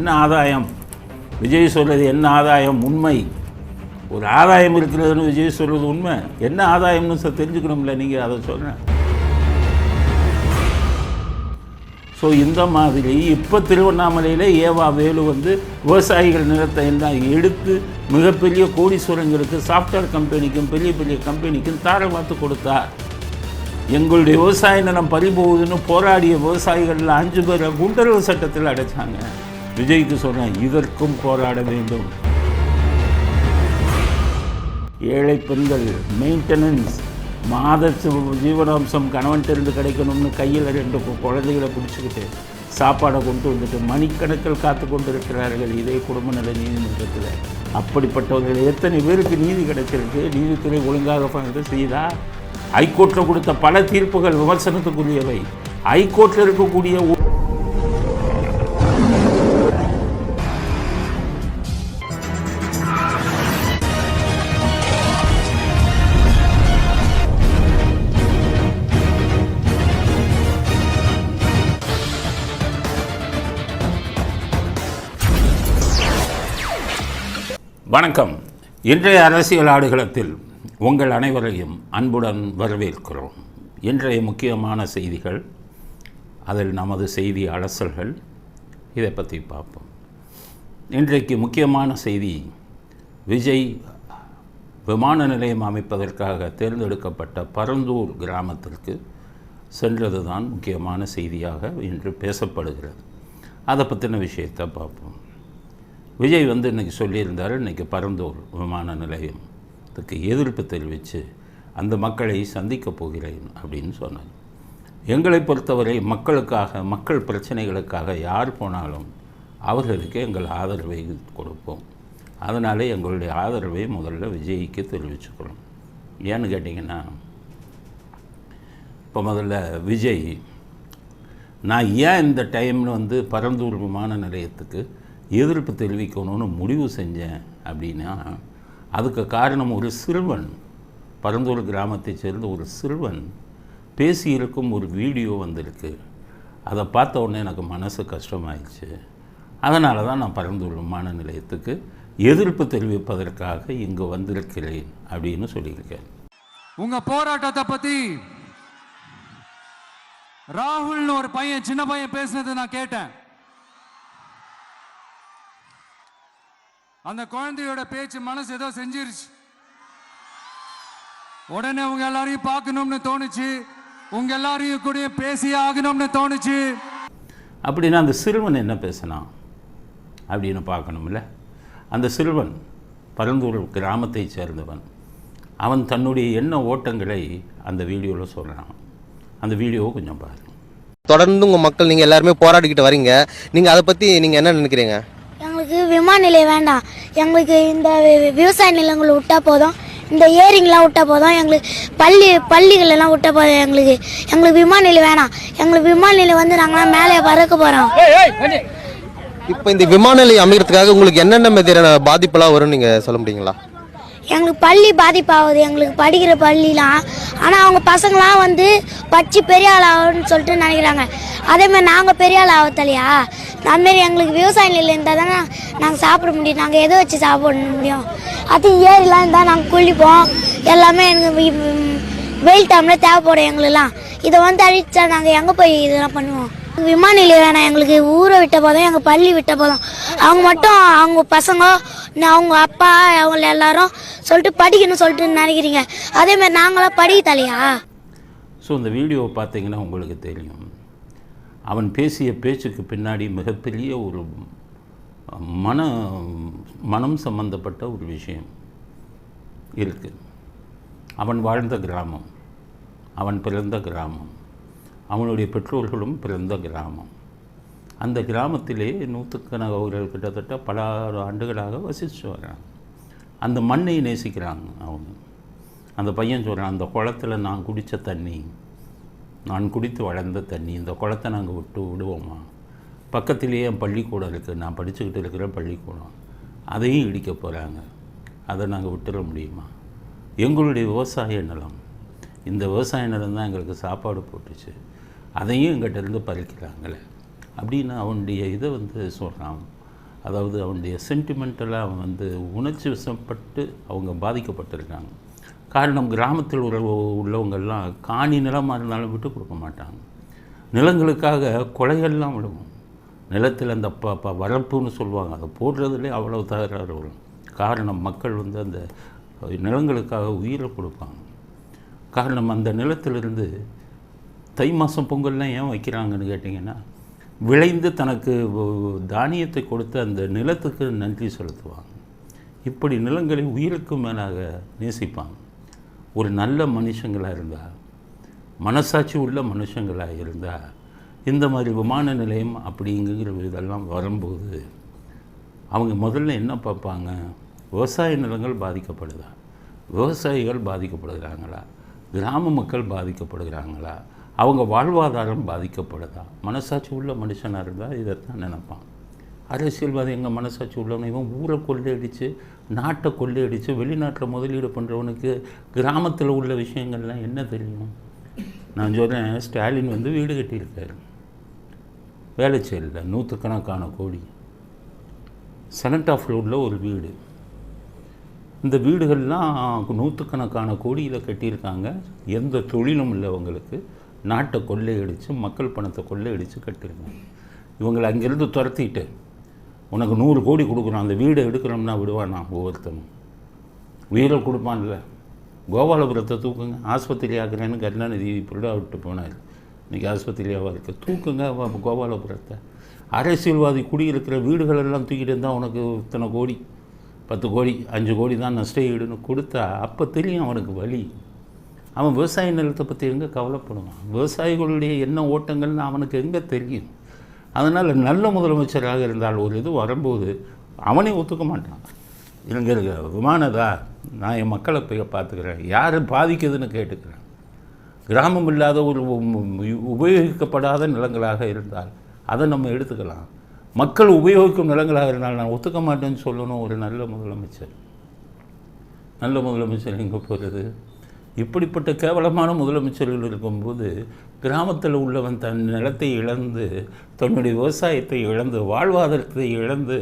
என்ன ஆதாயம்? விஜய் சொல்கிறது என்ன ஆதாயம்? உண்மை. ஒரு ஆதாயம் இருக்கிறதுன்னு விஜய் சொல்கிறது உண்மை. என்ன ஆதாயம்னு தெரிஞ்சுக்கணும்ல, நீங்கள் அதை சொல்கிறேன். ஸோ இந்த மாதிரி இப்போ திருவண்ணாமலையில் ஏவா வேலு விவசாயிகள் நிலத்தை எல்லாம் எடுத்து மிகப்பெரிய கோடீஸ்வரங்களுக்கு, சாஃப்ட்வேர் கம்பெனிக்கும், பெரிய பெரிய கம்பெனிக்கும் தாரை பார்த்து கொடுத்தார். எங்களுடைய விவசாய நிலம் பறிபோகுதுன்னு போராடிய விவசாயிகளில் 5 பேரை குண்டரவு சட்டத்தில் அடைச்சாங்க. விஜய்க்கு சொன்னேன், இதற்கும் போராட வேண்டும். ஏழை பெண்கள் மெயின்டெனன்ஸ், மாத ஜீவனாம்சம் கணவன்கிட்டருந்து கிடைக்கணும்னு கையில் 2 குழந்தைகளை பிடிச்சிக்கிட்டு சாப்பாடை கொண்டு வந்துட்டு மணிக்கணக்கில் காத்து கொண்டு இருக்கிறார்கள் இதே குடும்ப நல நீதிமன்றத்தில். அப்படிப்பட்டவர்கள் எத்தனை பேருக்கு நீதி கிடைச்சிருக்கு? நீதித்துறை ஒழுங்காக செய்தா? ஹைகோர்ட்டில் கொடுத்த பல தீர்ப்புகள் விமர்சனத்துக்குரியவை. ஹைகோர்ட்டில் இருக்கக்கூடிய வணக்கம். இன்றைய அரசியல் ஆடுகளத்தில் உங்கள் அனைவரையும் அன்புடன் வரவேற்கிறோம். இன்றைய முக்கியமான செய்திகள், அதில் நமது செய்தி அலசல்கள், இதை பற்றி பார்ப்போம். இன்றைக்கு முக்கியமான செய்தி, விஜய் விமான நிலையம் அமைப்பதற்காக தேர்ந்தெடுக்கப்பட்ட பரந்தூர் கிராமத்திற்கு சென்றது தான் முக்கியமான செய்தியாக இன்று பேசப்படுகிறது. அதை பற்றின விஷயத்தை பார்ப்போம். விஜய் இன்றைக்கி சொல்லியிருந்தார், இன்றைக்கி பரந்தூர் விமான நிலையத்துக்கு எதிர்ப்பு தெரிவித்து அந்த மக்களை சந்திக்கப் போகிறேன் அப்படின்னு சொன்னார். எங்களை பொறுத்தவரை மக்களுக்காக, மக்கள் பிரச்சனைகளுக்காக யார் போனாலும் அவர்களுக்கு எங்கள் ஆதரவை கொடுப்போம். அதனாலே எங்களுடைய ஆதரவை முதல்ல விஜய்க்கு தெரிவிச்சுக்கிறோம். ஏன்னு கேட்டிங்கன்னா, இப்போ முதல்ல விஜய், நான் ஏன் இந்த டைம்னு பரந்தூர் விமான நிலையத்துக்கு எதிர்ப்பு தெரிவிக்கணும்னு முடிவு செஞ்சேன் அப்படின்னா, அதுக்கு காரணம் ஒரு சிறுவன், பரந்தூர் கிராமத்தை சேர்ந்த ஒரு சிறுவன் பேசியிருக்கும் ஒரு வீடியோ வந்திருக்கு. அதை பார்த்த உடனே எனக்கு மனசு கஷ்டமாயிடுச்சு. அதனால தான் நான் பரந்தூர் விமான நிலையத்துக்கு எதிர்ப்பு தெரிவிப்பதற்காக இங்கு வந்திருக்கிறேன் அப்படின்னு சொல்லியிருக்கேன். உங்கள் போராட்டத்தை பற்றி ராகுல்னு ஒரு பையன், சின்ன பையன் பேசுனது நான் கேட்டேன். அந்த குழந்தையோட பேச்சு மனசு ஏதோ செஞ்சிருச்சு. உடனே உங்க எல்லாரையும் பார்க்கணும்னு தோணுச்சு, உங்க எல்லாரையும் கூட பேசி ஆகணும்னு தோணுச்சு. அப்படின்னா அந்த சிறுவன் என்ன பேசினான் அப்படின்னு பார்க்கணும்ல. அந்த சிறுவன் பரந்தூர் கிராமத்தை சேர்ந்தவன். அவன் தன்னுடைய எண்ண ஓட்டங்களை அந்த வீடியோவில் சொல்கிறான். அந்த வீடியோவை கொஞ்சம் பாருங்க. தொடர்ந்து உங்கள் மக்கள் நீங்கள் எல்லாருமே போராடிக்கிட்டு வரீங்க, நீங்கள் அதை பற்றி நீங்கள் என்ன நினைக்கிறீங்க? எங்களுக்கு விமான நிலையம் வேண்டாம், எங்களுக்கு இந்த விவசாய நிலங்களை விட்டால் போதும், இந்த ஏரிங்கெலாம் விட்டால் போதும், எங்களுக்கு பள்ளிகள் எல்லாம் விட்டால் போதும். எங்களுக்கு விமான நிலையம் வேணாம். எங்களுக்கு விமான நிலையம் நாங்களாம் மேலே பறக்க போகிறோம். இப்போ இந்த விமான நிலையம் அமைக்கிறதுக்காக உங்களுக்கு என்னென்ன மாதிரியான பாதிப்பெல்லாம் வரும்னு நீங்கள் சொல்ல முடியுங்களா? எங்களுக்கு பள்ளி பாதிப்பாகுது, எங்களுக்கு படிக்கிற பள்ளிலாம். ஆனால் அவங்க பசங்களாம் படித்து பெரிய ஆள் ஆகும்னு சொல்லிட்டு நினைக்கிறாங்க. அதேமாதிரி நாங்கள் பெரிய ஆள் ஆகத்தலையா? அதுமாரி எங்களுக்கு விவசாய நிலையம் இருந்தால் தானே நாங்கள் சாப்பிட முடியும். நாங்கள் எதை வச்சு சாப்பிட முடியும்? அது ஏரிலாம் இருந்தால் நாங்கள் குளிப்போம். எல்லாமே எனக்கு வெயில் டைமில் தேவைப்படும் எங்களுக்குலாம். இதை அழிச்சா நாங்கள் எங்கே போய் இதெல்லாம் பண்ணுவோம்? விமான நிலையம் வேணாம், எங்களுக்கு ஊரை விட்ட போதும், எங்கள் பள்ளி விட்ட போதும். அவங்க மட்டும் அவங்க பசங்க, அவங்க அப்பா, அவங்க எல்லாரும் சொல்லிட்டு படிக்கணும்னு சொல்லிட்டு நினைக்கிறீங்க. அதேமாதிரி நாங்களாம் படிக்கலையா? ஸோ இந்த வீடியோவை பார்த்தீங்கன்னா உங்களுக்கு தெரியும், அவன் பேசிய பேச்சுக்கு பின்னாடி மிகப்பெரிய ஒரு மனம் சம்பந்தப்பட்ட ஒரு விஷயம் இருக்குது. அவன் வாழ்ந்த கிராமம், அவன் பிறந்த கிராமம், அவனுடைய பெற்றோர்களும் பிறந்த கிராமம். அந்த கிராமத்திலே நூற்றுக்கணக்கானவர்கள் கிட்டத்தட்ட பல ஆண்டுகளாக வசித்து வர்றாங்க. அந்த மண்ணை நேசிக்கிறாங்க அவங்க. அந்த பையன் சொல்கிறான், அந்த குளத்தில் நான் குடித்த தண்ணி, நான் குடித்து வளர்ந்த தண்ணி, இந்த குளத்தை நாங்கள் விடுவோமா? பக்கத்திலேயே என் பள்ளிக்கூடம் இருக்குது, நான் படிச்சுக்கிட்டு இருக்கிற பள்ளிக்கூடம், அதையும் இடிக்க போகிறாங்க. அதை நாங்கள் விட்டுற முடியுமா? எங்களுடைய விவசாய நிலம், இந்த விவசாய நிலம் தான் எங்களுக்கு சாப்பாடு போட்டுச்சு, அதையும் எங்கிட்டேருந்து பறிக்கிறாங்களே அப்படின்னு அவனுடைய இதை சொல்கிறான். அதாவது அவனுடைய சென்டிமெண்டலாக அவன் வந்து உணர்ச்சி வசப்பட்டு அவங்க பாதிக்கப்பட்டிருக்காங்க. காரணம், கிராமத்தில் உள்ளவங்கள்லாம் காணி நிலமாக இருந்தாலும் விட்டு கொடுக்க மாட்டாங்க. நிலங்களுக்காக கொலைகள்லாம் விடுவோம். நிலத்தில் அந்த வரப்புன்னு சொல்லுவாங்க, அதை போடுறதுலே அவ்வளோ தகராறு வரும். காரணம், மக்கள் வந்து அந்த நிலங்களுக்காக உயிரை கொடுப்பாங்க. காரணம், அந்த நிலத்திலிருந்து தை மாதம் பொங்கல்லாம் ஏன் வைக்கிறாங்கன்னு கேட்டிங்கன்னா, விளைந்து தனக்கு தானியத்தை கொடுத்து அந்த நிலத்துக்கு நன்றி செலுத்துவாங்க. இப்படி நிலங்களை உயிருக்கு மேலாக நேசிப்பாங்க. ஒரு நல்ல மனுஷங்களாக இருந்தால், மனசாட்சி உள்ள மனுஷங்களாக இருந்தால், இந்த மாதிரி விமான நிலையம் அப்படிங்கிற இதெல்லாம் வரும்போது அவங்க முதல்ல என்ன பார்ப்பாங்க? விவசாய நிலங்கள் பாதிக்கப்படுதா, விவசாயிகள் பாதிக்கப்படுகிறாங்களா, கிராம மக்கள் பாதிக்கப்படுகிறாங்களா, அவங்க வாழ்வாதாரம் பாதிக்கப்படுதா? மனசாட்சி உள்ள மனுஷனாக இருந்தால் இதைத்தான் நினைப்பான். அரசியல்வாதி எங்கள் மனசாட்சி உள்ளவனை, இவன் ஊரை கொள்ளையடித்து நாட்டை கொள்ளையடித்து வெளிநாட்டில் முதலீடு பண்ணுறவனுக்கு கிராமத்தில் உள்ள விஷயங்கள்லாம் என்ன தெரியும்? நான் சொல்கிறேன், ஸ்டாலின் வந்து வீடு கட்டியிருக்காரு வேளச்சேரியில், 100கணக்கான கோடி. செனட் ஆஃப் ரோடில் ஒரு வீடு. இந்த வீடுகள்லாம் 100கணக்கான கோடியில் கட்டியிருக்காங்க. எந்த தொழிலும் இல்லை அவங்களுக்கு. நாட்டை கொள்ளையடித்து மக்கள் பணத்தை கொள்ளையடித்து கட்டியிருக்காங்க. இவங்களை அங்கேருந்து துரத்திட்டு உனக்கு 100 கோடி கொடுக்குறோம், அந்த வீடை எடுக்கிறோம்னா விடுவானா? ஒவ்வொருத்தனும் உயிரை கொடுப்பான்ல. கோபாலபுரத்தை தூக்குங்க, ஆஸ்பத்திரி ஆக்குறேன்னு கருணாநிதி இப்படி விட்டு போனார். இன்றைக்கி ஆஸ்பத்திரியாக இருக்குது. தூக்குங்க கோபாலபுரத்தை. அரசியல்வாதி குடியிருக்கிற வீடுகளெல்லாம் தூக்கிட்டு இருந்தால் உனக்கு இத்தனை கோடி, 10 கோடி, 5 கோடி தான் நஷ்ட ஈடுன்னு கொடுத்தா அப்போ தெரியும் அவனுக்கு வலி. அவன் விவசாய நிலத்தை பற்றி எங்கே கவலைப்படுவான்? விவசாயிகளுடைய என்ன ஓட்டங்கள்னு அவனுக்கு எங்கே தெரியும்? அதனால் நல்ல முதலமைச்சராக இருந்தால் ஒரு இது வரும்போது அவனே ஒத்துக்க மாட்டான். இங்கே இருக்க விமானதா, நான் என் மக்களை போய் பார்த்துக்கிறேன், யார் பாதிக்குதுன்னு கேட்டுக்கிறேன். கிராமம் இல்லாத ஒரு உபயோகிக்கப்படாத நிலங்களாக இருந்தால் அதை நம்ம எடுத்துக்கலாம். மக்கள் உபயோகிக்கும் நிலங்களாக இருந்தால் நான் ஒத்துக்க மாட்டேன்னு சொல்லணும். ஒரு நல்ல முதலமைச்சர், நல்ல முதலமைச்சர் எங்கே போகிறது? இப்படிப்பட்ட கேவலமான முதலமைச்சர்கள் இருக்கும்போது கிராமத்தில் உள்ளவன் தன் நிலத்தை இழந்து, தன்னுடைய விவசாயத்தை இழந்து, வாழ்வாதாரத்தை இழந்து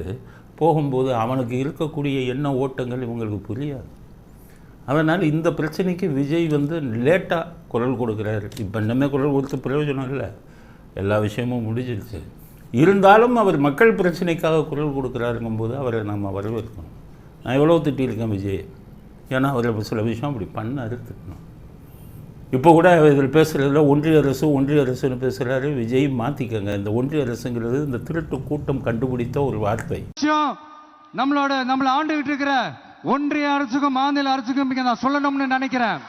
போகும்போது அவனுக்கு இருக்கக்கூடிய எண்ண ஓட்டங்கள் இவங்களுக்கு புரியாது. அதனால் இந்த பிரச்சனைக்கு விஜய் வந்து லேட்டாக குரல் கொடுக்குறாரு. இப்போ இன்னமே குரல் கொடுத்த பிரயோஜனம் இல்லை, எல்லா விஷயமும் முடிஞ்சிருச்சு. இருந்தாலும் அவர் மக்கள் பிரச்சனைக்காக குரல் கொடுக்குறாருங்கும்போது அவரை நம்ம வரவேற்கணும். நான் எவ்வளோ திட்டியிருக்கேன் விஜய், ஏன்னா அவர் சில விஷயம் அப்படி பண்ண அறுத்துக்கணும். இப்போ கூட இதில் பேசுகிறதுல ஒன்றிய அரசுன்னு பேசுகிறாரு. விஜய் மாற்றிக்கங்க, இந்த ஒன்றிய அரசுங்கிறது இந்த திருட்டு கூட்டம் கண்டுபிடித்த ஒரு வார்த்தை. நம்மளை ஆண்டுகிட்டு இருக்கிற ஒன்றிய அரசுக்கும் மாநில அரசுக்கும் நான் சொல்லணும்னு நினைக்கிறேன்.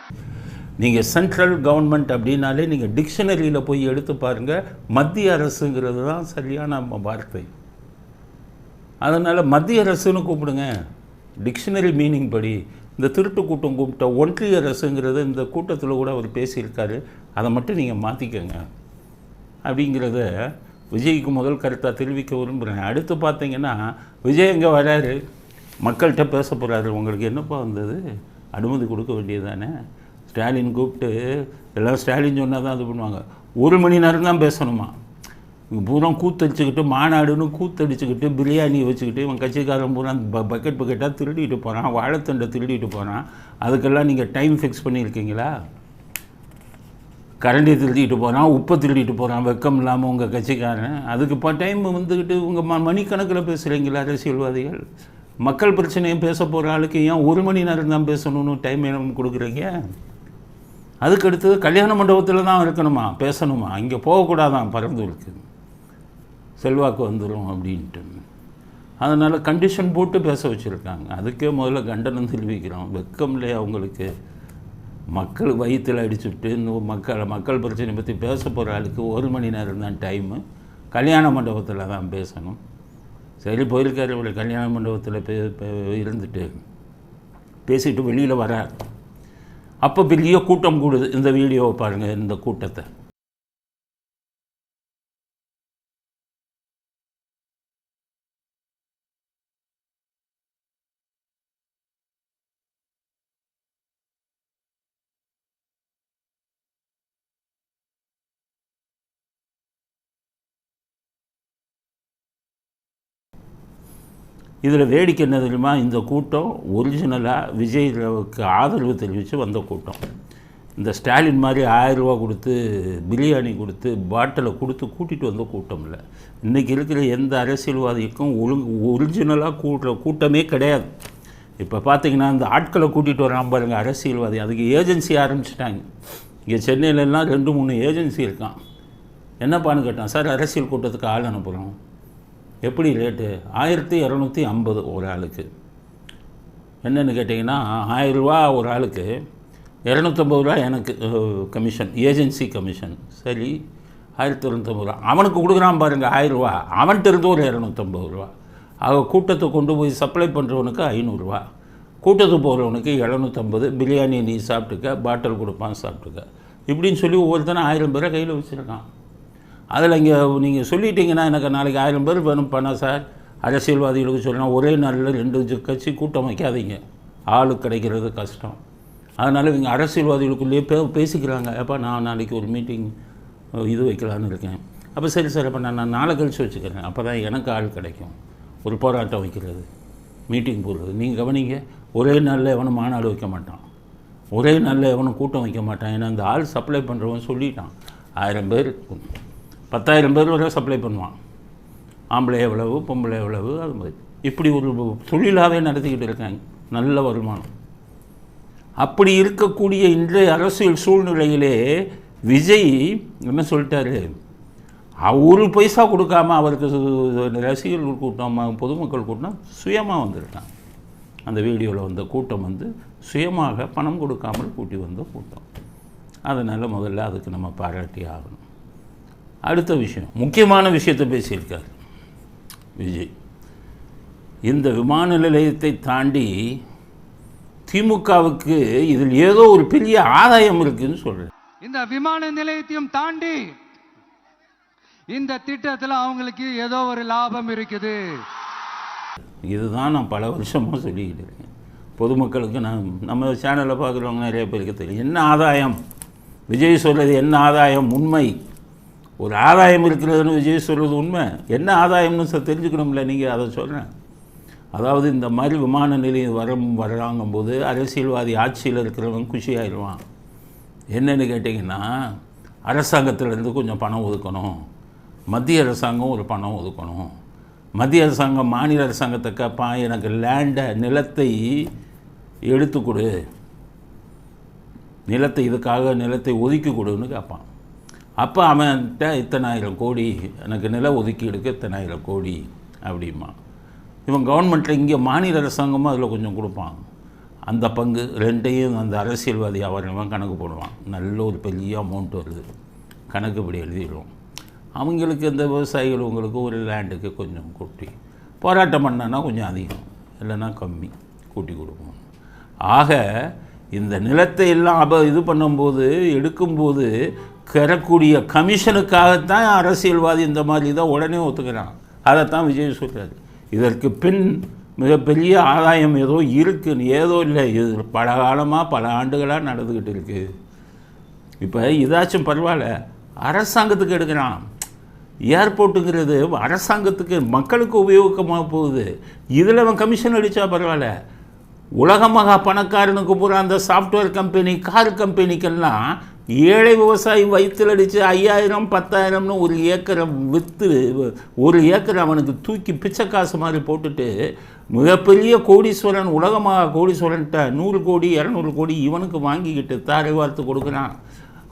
நீங்கள் சென்ட்ரல் கவர்மெண்ட் அப்படின்னாலே நீங்கள் டிக்ஷனரியில் போய் எடுத்து பாருங்கள், மத்திய அரசுங்கிறது தான் சரியான வார்த்தை. அதனால் மத்திய அரசுன்னு கூப்பிடுங்க. டிக்ஷனரி மீனிங் படி இந்த திருட்டு கூட்டம் கூப்பிட்ட ஒன்றிய அரசுங்கிறது இந்த கூட்டத்தில் கூட அவர் பேசியிருக்காரு. அதை மட்டும் நீங்கள் மாற்றிக்கங்க அப்படிங்கிறத விஜய்க்கு முதல் கருத்தாக தெரிவிக்க விரும்புகிறேன். அடுத்து பார்த்தீங்கன்னா, விஜய் எங்கே வராரு, மக்கள்கிட்ட பேச போகிறாரு. உங்களுக்கு என்னப்பா வந்தது? அனுமதி கொடுக்க வேண்டியது தானே? ஸ்டாலின் கூப்பிட்டு எல்லாம் ஸ்டாலின் சொன்னால் தான் இது பண்ணுவாங்க. 1 மணி நேரம் தான் பேசணுமா? பூரா கூத்தடிச்சுக்கிட்டு, மாநாடுன்னு கூத்தடிச்சுக்கிட்டு, பிரியாணி வச்சுக்கிட்டு, இவன் கட்சிக்காரன் பூரா பக்கெட்டாக திருடிட்டு போகிறான், வாழைத்தண்டை திருடிட்டு போகிறான். அதுக்கெல்லாம் நீங்கள் டைம் ஃபிக்ஸ் பண்ணியிருக்கீங்களா? கரண்டி திருடிட்டு போகிறான், உப்பை திருடிட்டு போகிறான், வெக்கம் இல்லாமல் உங்கள் கட்சிக்காரன். அதுக்கு டைம் வந்துக்கிட்டு உங்கள் மணிக்கணக்கில் பேசுகிறீங்களா அரசியல்வாதிகள்? மக்கள் பிரச்சனையை பேச போகிற ஆளுக்கு ஏன் 1 மணி நேரம் தான் பேசணும்னு டைம் என்ன கொடுக்குறீங்க? அதுக்கடுத்து கல்யாண மண்டபத்தில் தான் இருக்கணுமா, பேசணுமா? இங்கே போகக்கூடாதான், பறந்து இருக்குது, செல்வாக்கு வந்துடும் அப்படின்ட்டு. அதனால் கண்டிஷன் போட்டு பேச வச்சுருக்காங்க. அதுக்கே முதல்ல கண்டனம் தெரிவிக்கிறோம். வெக்கம் இல்லையா அவங்களுக்கு? மக்கள் வயிற்றில் அடிச்சுட்டு இந்த மக்கள் பிரச்சனை பற்றி பேச போகிற ஆளுக்கு 1 மணி நேரம் தான் டைமு, கல்யாண மண்டபத்தில் தான் பேசணும். சரி, போயிருக்காரு இவ்வளோ கல்யாண மண்டபத்தில் இருந்துட்டு பேசிட்டு வெளியில் வரார். அப்போ பெரிய கூட்டம் கூடுது. இந்த வீடியோவை பாருங்கள், இந்த கூட்டத்தை. இதில் வேடிக்கை என்ன தெரியுமா, இந்த கூட்டம் ஒரிஜினலாக விஜய்க்கு ஆதரவு தெரிவித்து வந்த கூட்டம். இந்த ஸ்டாலின் மாதிரி 1000 ரூபா கொடுத்து பிரியாணி கொடுத்து பாட்டிலை கொடுத்து கூட்டிகிட்டு வந்த கூட்டம் இல்லை. இன்றைக்கி இருக்கிற எந்த அரசியல்வாதிக்கும் ஒரிஜினலாக கூட்டமே கிடையாது. இப்போ பார்த்தீங்கன்னா இந்த ஆட்களை கூட்டிகிட்டு வரான் பாருங்க அரசியல்வாதி, அதுக்கு ஏஜென்சி ஆரம்பிச்சிட்டாங்க. இங்கே சென்னையிலலாம் 2-3 ஏஜென்சி இருக்கான். என்னப்பான்னு கேட்டான், சார் அரசியல் கூட்டத்துக்கு ஆள் அனுப்புகிறோம், எப்படி ரேட்டு 1250 ஒரு ஆளுக்கு. என்னென்னு கேட்டிங்கன்னா 1000 ரூபா ஒரு ஆளுக்கு, 250 ரூபா எனக்கு கமிஷன், ஏஜென்சி கமிஷன். சரி 1250 ரூபா அவனுக்கு கொடுக்குறான் பாருங்கள் 1000 ரூபா, அவன்கிட்ட இருந்து ஒரு 250 ரூபா. கூட்டத்தை கொண்டு போய் சப்ளை பண்ணுறவனுக்கு 500 ரூபா, கூட்டத்துக்கு போகிறவனுக்கு 750, பிரியாணி நீ சாப்பிட்டுக்க, பாட்டில் கொடுப்பான் சாப்பிட்டுக்க, இப்படின்னு சொல்லி ஒவ்வொருத்தனும் 1000 பேரை கையில் வச்சுருக்கான். அதில் இங்கே நீங்கள் சொல்லிட்டீங்கன்னா எனக்கு நாளைக்கு 1000 பேர் வேணும் பண்ணால் சார், அரசியல்வாதிகளுக்கு சொல்லணும் ஒரே நாளில் 2 கட்சி கூட்டம் வைக்காதீங்க, ஆளு கிடைக்கிறது கஷ்டம். அதனால் இவங்க அரசியல்வாதிகளுக்குள்ளேயே பேசிக்கிறாங்க, அப்போ நான் நாளைக்கு ஒரு மீட்டிங் இது வைக்கலான்னு இருக்கேன். அப்போ சரி சார், அப்போ நான் நாளை கழிச்சு வச்சுக்கிறேன், அப்போ தான் எனக்கு ஆள் கிடைக்கும். ஒரு போராட்டம் வைக்கிறது, மீட்டிங் போடுறது. நீங்கள் கவனிங்க, ஒரே நாளில் எவனும் மாநாடு வைக்க மாட்டான், ஒரே நாளில் எவனும் கூட்டம் வைக்க மாட்டான். ஏன்னா அந்த ஆள் சப்ளை பண்ணுறவன் சொல்லிட்டான் 1000 பேர் 10,000 பேர் வரை சப்ளை பண்ணுவான். ஆம்பளை எவ்வளவு, பொம்பளை எவ்வளவு, அது மாதிரி இப்படி ஒரு தொழிலாகவே நடத்திக்கிட்டு இருக்காங்க, நல்ல வருமானம். அப்படி இருக்கக்கூடிய இன்றைய அரசியல் சூழ்நிலையிலே விஜய் என்ன சொல்லிட்டாரு, ஒரு பைசா கொடுக்காம அவருக்கு ரசிகர்கள் கூட்டம், பொதுமக்கள் கூட்டம் சுயமாக வந்திருக்கான். அந்த வீடியோவில் வந்த கூட்டம் வந்து சுயமாக பணம் கொடுக்காமல் கூட்டி வந்த கூட்டம். அதனால் முதல்ல அதுக்கு நம்ம பாராட்டி ஆகணும். அடுத்த விஷயம், முக்கியமான விஷயத்தை பேசியிருக்கார் விஜய். இந்த விமான நிலையத்தை தாண்டி திமுகவுக்கு இதில் ஏதோ ஒரு பெரிய ஆதாயம் இருக்குன்னு சொல்கிறேன். இந்த விமான நிலையத்தையும் தாண்டி இந்த திட்டத்தில் அவங்களுக்கு ஏதோ ஒரு லாபம் இருக்குது. இதுதான் நான் பல வருஷமாக சொல்லிக்கிட்டு இருக்கேன் பொதுமக்களுக்கு. நம்ம சேனலில் பார்க்குறவங்க நிறைய பேருக்கு தெரியும் என்ன ஆதாயம். விஜய் சொல்கிறது என்ன ஆதாயம், உண்மை. ஒரு ஆதாயம் இருக்கிறதுன்னு விஜய் சொல்கிறது உண்மை. என்ன ஆதாயம்னு தெரிஞ்சுக்கணும்ல, நீங்கள் அதை சொல்கிறேன். அதாவது இந்த மாதிரி விமான நிலையம் வராங்கும்போது அரசியல்வாதி ஆட்சியில் இருக்கிறவங்க குஷியாகிடுவான். என்னென்னு கேட்டிங்கன்னா, அரசாங்கத்திலேருந்து கொஞ்சம் பணம் ஒதுக்கணும், மத்திய அரசாங்கம் ஒரு பணம் ஒதுக்கணும். மத்திய அரசாங்கம் மாநில அரசாங்கத்தை கேட்பான், எனக்கு லேண்டை நிலத்தை எடுத்து கொடு, நிலத்தை இதுக்காக நிலத்தை ஒதுக்கி கொடுன்னு கேட்பான். அப்போ அவன்கிட்ட 1000 கோடி, எனக்கு நில ஒதுக்கீடுக்கு 1000 கோடி அப்படிமா. இவன் கவர்மெண்ட்டில் இங்கே மாநில அரசாங்கமாக அதில் கொஞ்சம் கொடுப்பான். அந்த பங்கு ரெண்டையும் அந்த அரசியல்வாதி அவன் கணக்கு போடுவான். நல்ல ஒரு பெரிய அமௌண்ட் வருது, கணக்குப்படி எழுதிடுவோம். அவங்களுக்கு இந்த விவசாயிகள் உங்களுக்கு ஒரு லேண்டுக்கு கொஞ்சம் கூட்டி போராட்டம் பண்ணான்னா கொஞ்சம் அதிகம், இல்லைன்னா கம்மி கூட்டி கொடுக்கணும். ஆக இந்த நிலத்தை எல்லாம் இது பண்ணும்போது எடுக்கும்போது பெறக்கூடிய கமிஷனுக்காகத்தான் அரசியல்வாதி இந்த மாதிரி தான் உடனே ஒத்துக்கிறான். அதைத்தான் விஜய் சொல்கிறார். இதற்கு பின் மிகப்பெரிய ஆதாயம் ஏதோ இருக்குன்னு, ஏதோ இல்லை, இது பல காலமாக பல ஆண்டுகளாக நடந்துக்கிட்டு இருக்குது. இப்போ இதாச்சும் பரவாயில்ல, அரசாங்கத்துக்கு எடுக்கிறான். ஏர்போர்ட்டுங்கிறது அரசாங்கத்துக்கு மக்களுக்கு உபயோகமாக போகுது. இதில் அவன் கமிஷன் அடித்தா பரவாயில்ல. உலகமாக பணக்காரனுக்கு பூரா அந்த சாஃப்ட்வேர் கம்பெனி, கார் கம்பெனிக்கெல்லாம் ஏழை விவசாயி வயிற்றில் அடித்து 5000 10,000ன்னு ஒரு ஏக்கரை விற்று, ஒரு ஏக்கரை அவனுக்கு தூக்கி பிச்சை காசு மாதிரி போட்டுட்டு மிகப்பெரிய கோடீஸ்வரன், உலகமாக கோடீஸ்வரன்ட்ட 100 கோடி 200 கோடி இவனுக்கு வாங்கிக்கிட்டு தாரை வார்த்து கொடுக்குறான்.